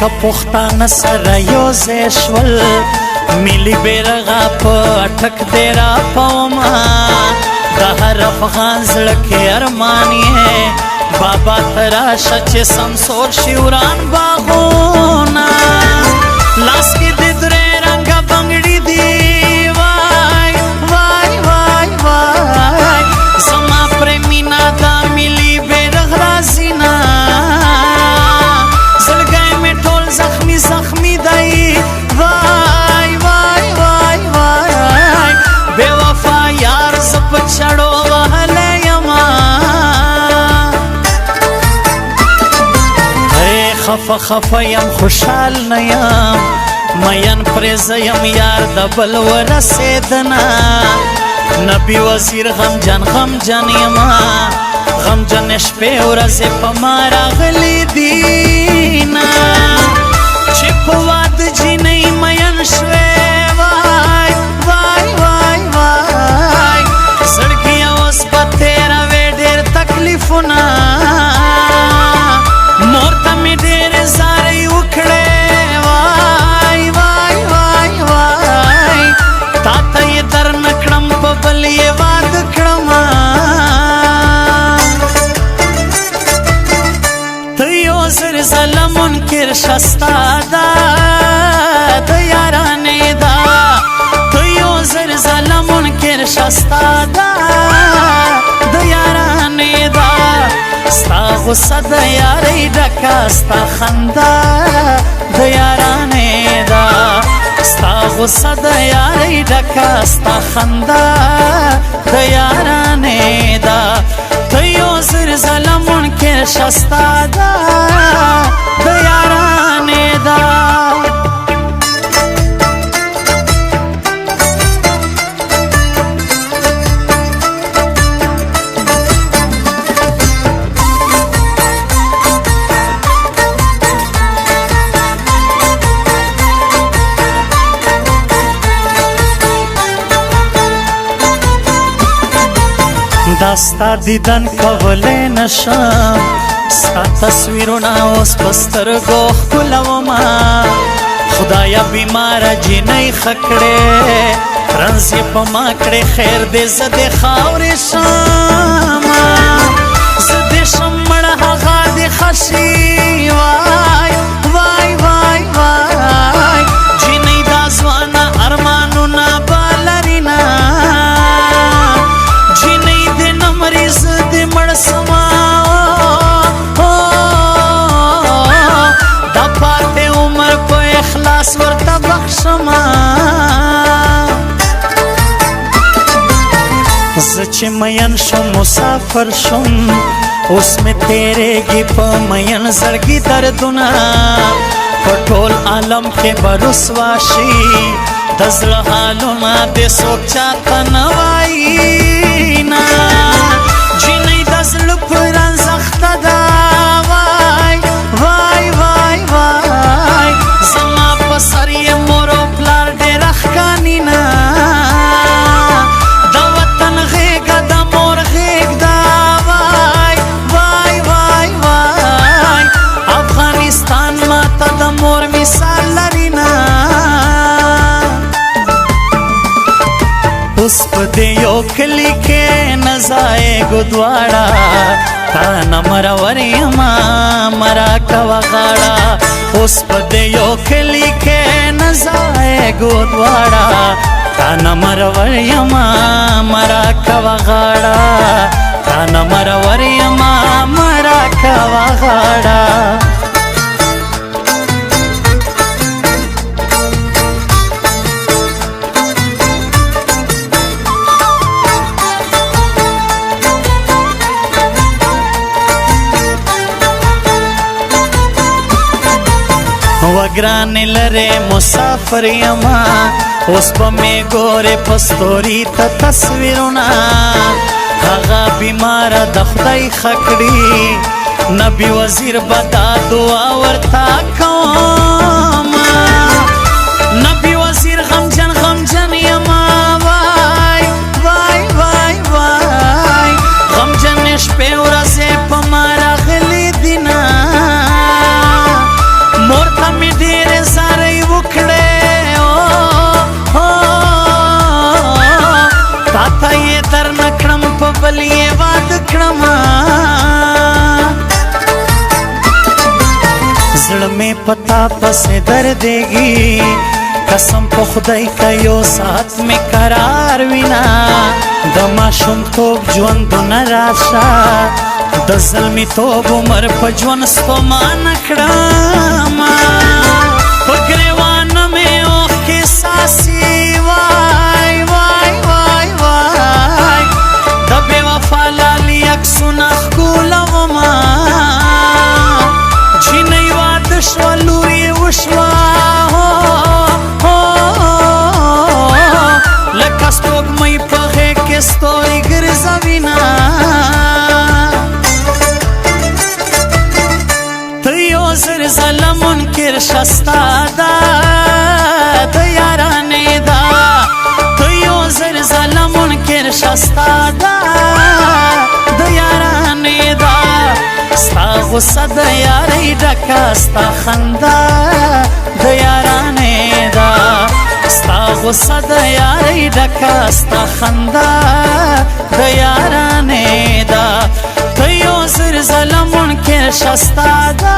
که پښتانه سره یو ځای شول ملي بیرغه په ټک دې راپوما د هر افغان زړه کې ارمان یې بابا ته راشه چې سمسور شي وران باغونه لاس کې دې درې رنګه بنګړي دي وای وای وای وای زما پرې مینه دا ملي بیرغ راځي نه زړګی مې ټول زخمي زخمي دی وای وای وای وای بې وفا یار زه په چړو وهلی یمه خفه خفه یم خوشحال نه یم مین پرې زه یم یار د بل ورسېدنه نبي وزیر غمجن غمجن یمه غمجن شپې ورځې په ما راغلي دینه چې په واده جینۍ مین شوې وای وای وای وای زړګي اوس به تېروې ډېر تکلیفونه مور ته مې ډېرې زارۍ وکړې وای وای وای وای تا ته یې در نه کړم په بل یې واده کړمه ته یو زر ځله منکر شه ستا ده د یارانې ده ته یو زر ځله منکر شه ستا ده د یارانې ده ستا غصه د یارۍ ډکه ستا خندا د یارانې ده ستا غصه د یارۍ ډکه ستا خندا د یارانې ده ته یو زر ځله منکر شه ستا ده د یارانې ده دا ستا دیدن کولی نشم ستا تصویرونه اوس په سترګو ښکلومه خدایه بیماره جینۍ ښه کړې رنځ یې په ما کړې خیر دې زه دې خاورې شمه زه دې شم مړه هغه دې ښه شي وای وای وای وای جینۍ دا ځوانه ارمانونه به لري نه دا پاتې عمر په اخلاص ورته بخښمه زه چې مین شم مسافر شم اوس مې تېرېږي په مین زړګي دردونه په ټول عالم کې به رسوا شي د زړه حالونه دې څوک چاته نه وایي نه جینۍ د زړه په رنځ اخته ده وای وای وای وای زما په سر یې مور او پلار ډېر اخکاني نه د وطن غېږه د مور غېږ ده وای وای وای وای افغانستان ماته د مور مثال لري نه اوس په دې یو کلي کې نه ځایږو دواړه تا نه مرور یمه مرا کوه غاړه اوس په دې یو کلي کې نه ځایږو دواړه تا نه مرور یمه مرا کوه غاړه تا نه مرور یمه مرا کوه غاړه وګرانې لرې مسافر یمه اوس به مې ګورې په ستوري ته تصویرونه هغه بیماره د خدای ښه کړي نبي وزیر به دا دعا ورته کومه نبي وزیر غمجن غمجن یمه وای وای وای وای غمجن شپې ورځې په ما راغلي دینه مور ته می پتا پس دردیگی قسم په خدای که یو ساعت می قرار وینا د ماشوم توب ژوندونه راشه د زلمی توب عمر په ژوند ستومانه کړمه په ګریوانه مې اوښکې څاڅي وای وای وای وای د بې وفا لالي عکسونه ښکلومه جینۍ واده شوه لور یې وشوه لکه سپوږمۍ په غېږ کې ستوري ګرځوینه ته یو زر ځله منکر شه ستا ده د یارانې ده ته یو زر ځله منکر شه ستا ده د یارانې ده ستا غصه د یارۍ ډکه ستا خندا د یارانې ده ستا غصه د یارۍ ډکه ستا خندا د یارانې ده ته یو زر ځله منکر شه ستا ده